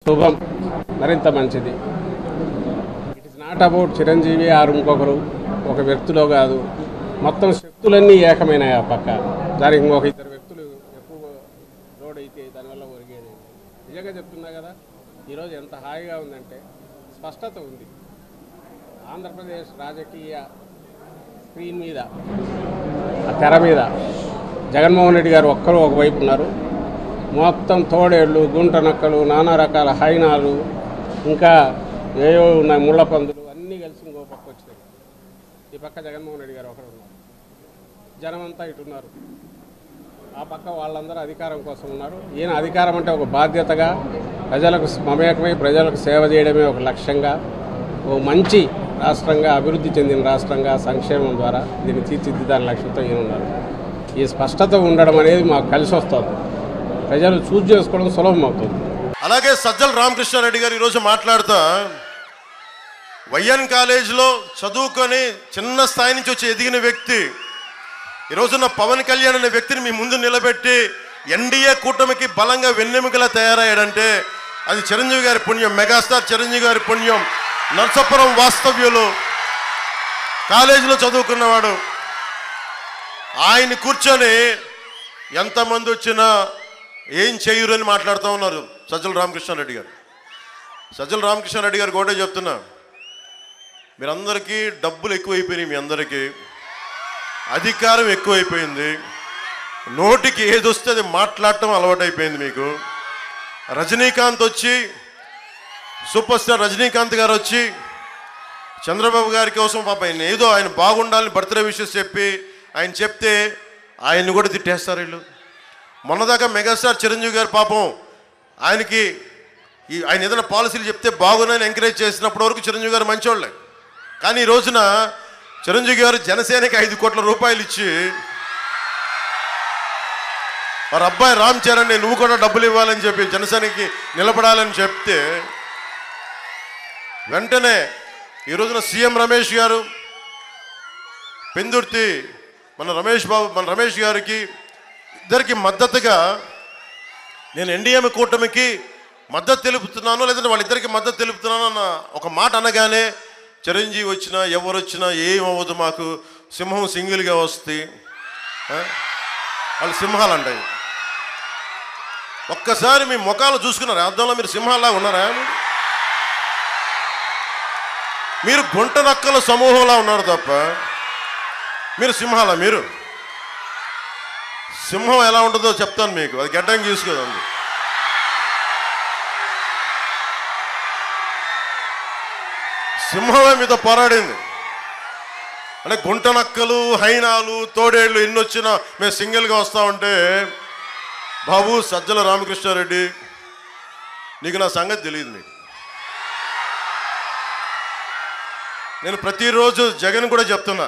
శుభం, మరింత మంచిది. It is not about Chiranjeevi ఆరు ఇంకొకరు ఒక వ్యక్తిలో కాదు, మొత్తం శక్తులన్నీ ఏకమైనాయి. ఆ పక్క దానికి ఇంకొక ఇద్దరు వ్యక్తులు ఎక్కువ లోడ్ అయితే దానివల్ల ఒరిగేది. నిజంగా చెప్తున్నా కదా, ఈరోజు ఎంత హాయిగా ఉందంటే స్పష్టత ఉంది. ఆంధ్రప్రదేశ్ రాజకీయ స్క్రీన్ మీద, ఆ తెర మీద జగన్మోహన్ రెడ్డి గారు ఒక్కరు ఒకవైపు ఉన్నారు. మొత్తం తోడేళ్ళు, గుంట నక్కలు, నానా రకాల హైనాలు, ఇంకా ఏవో ఉన్నాయి, ముళ్ళ పందులు అన్నీ కలిసి ఇంకో పక్క వచ్చినాయి. ఈ పక్క జగన్మోహన్ రెడ్డి గారు ఒకరు ఉన్నారు. జనమంతా ఇటున్నారు. ఆ పక్క వాళ్ళందరూ అధికారం కోసం ఉన్నారు. ఈయన అధికారం అంటే ఒక బాధ్యతగా, ప్రజలకు మమేకమై ప్రజలకు సేవ చేయడమే ఒక లక్ష్యంగా, ఓ మంచి రాష్ట్రంగా, అభివృద్ధి చెందిన రాష్ట్రంగా సంక్షేమం ద్వారా దీన్ని తీర్చిదిద్దాని లక్ష్యంతో ఈయన ఉన్నారు. ఈ స్పష్టత ఉండడం అనేది మాకు కలిసి వస్తుంది. ప్రజలు చూజ్ చేసుకోవడం సులభం అవుతుంది. అలాగే సజ్జల రామకృష్ణారెడ్డి గారు ఈరోజు మాట్లాడుతూ వైఎన్ కాలేజీలో చదువుకొని చిన్న స్థాయి నుంచి వచ్చి ఎదిగిన వ్యక్తి ఈరోజున్న పవన్ కళ్యాణ్ అనే వ్యక్తిని మీ ముందు నిలబెట్టి ఎన్డీఏ కూటమికి బలంగా వెన్నెముకలా తయారయ్యాడంటే అది చిరంజీవి గారి పుణ్యం, మెగాస్టార్ చిరంజీవి గారి పుణ్యం. నర్సాపురం వాస్తవ్యులు, కాలేజీలో చదువుకున్నవాడు. ఆయన కూర్చొని ఎంతమంది వచ్చినా ఏం చేయరు అని మాట్లాడుతూ ఉన్నారు సజ్జల రామకృష్ణారెడ్డి గారు. సజ్జల రామకృష్ణారెడ్డి గారు కూడా చెప్తున్నా, మీరందరికీ డబ్బులు ఎక్కువైపోయినాయి, మీ అందరికీ అధికారం ఎక్కువైపోయింది, నోటికి ఏది వస్తే అది మాట్లాడటం అలవాటైపోయింది మీకు. రజనీకాంత్ వచ్చి, సూపర్ స్టార్ రజనీకాంత్ గారు వచ్చి చంద్రబాబు గారి కోసం పాప ఆయన ఏదో ఆయన బాగుండాలని బర్త్డే విషెస్ చెప్పి ఆయన చెప్తే ఆయన్ని కూడా తిట్టేస్తారు వీళ్ళు. మొన్నదాకా మెగాస్టార్ చిరంజీవి గారు పాపం ఆయనకి ఆయన ఏదైనా పాలసీలు చెప్తే బాగున్నాయని ఎంకరేజ్ చేసినప్పటి వరకు చిరంజీవి గారు మంచివాళ్ళే. కానీ ఈ రోజున చిరంజీవి గారు జనసేనకి 5 కోట్ల రూపాయలు ఇచ్చి వారి అబ్బాయి రామ్ చరణ్ నువ్వు కూడా డబ్బులు ఇవ్వాలని చెప్పి జనసేనకి నిలబడాలని చెప్తే వెంటనే ఈ రోజున సీఎం రమేష్ గారు, పెందుర్తి మన రమేష్ గారికి ఇద్దరికి మద్దతుగా నేను ఎన్డీఏ కూటమికి మద్దతు తెలుపుతున్నాను, లేదంటే వాళ్ళిద్దరికి మద్దతు తెలుపుతున్నాను అన్న ఒక మాట అనగానే చిరంజీవి వచ్చినా ఎవరు వచ్చినా ఏమవ్వదు, మాకు సింహం సింగిల్గా వస్తాయి, వాళ్ళు సింహాలు అంటాయి. ఒక్కసారి మీ ముఖాలు చూసుకున్నారు, అర్థంలో మీరు సింహాల్లా ఉన్నారా? మీరు గుంట నక్కల సమూహంలా ఉన్నారు తప్ప మీరు సింహాలా? మీరు సింహం ఎలా ఉంటుందో చెప్తాను మీకు, అది గడ్డం గీసుకోదండి. సింహమే మీతో పోరాడింది. అంటే గుంట నక్కలు, హైనాలు, తోడేళ్ళు ఎన్ని వచ్చినా మేము సింగిల్గా వస్తామంటే, బాబు సజ్జల రామకృష్ణారెడ్డి నీకు నా సంగతి తెలియదు. నీకు నేను ప్రతిరోజు జగన్ కూడా చెప్తున్నా,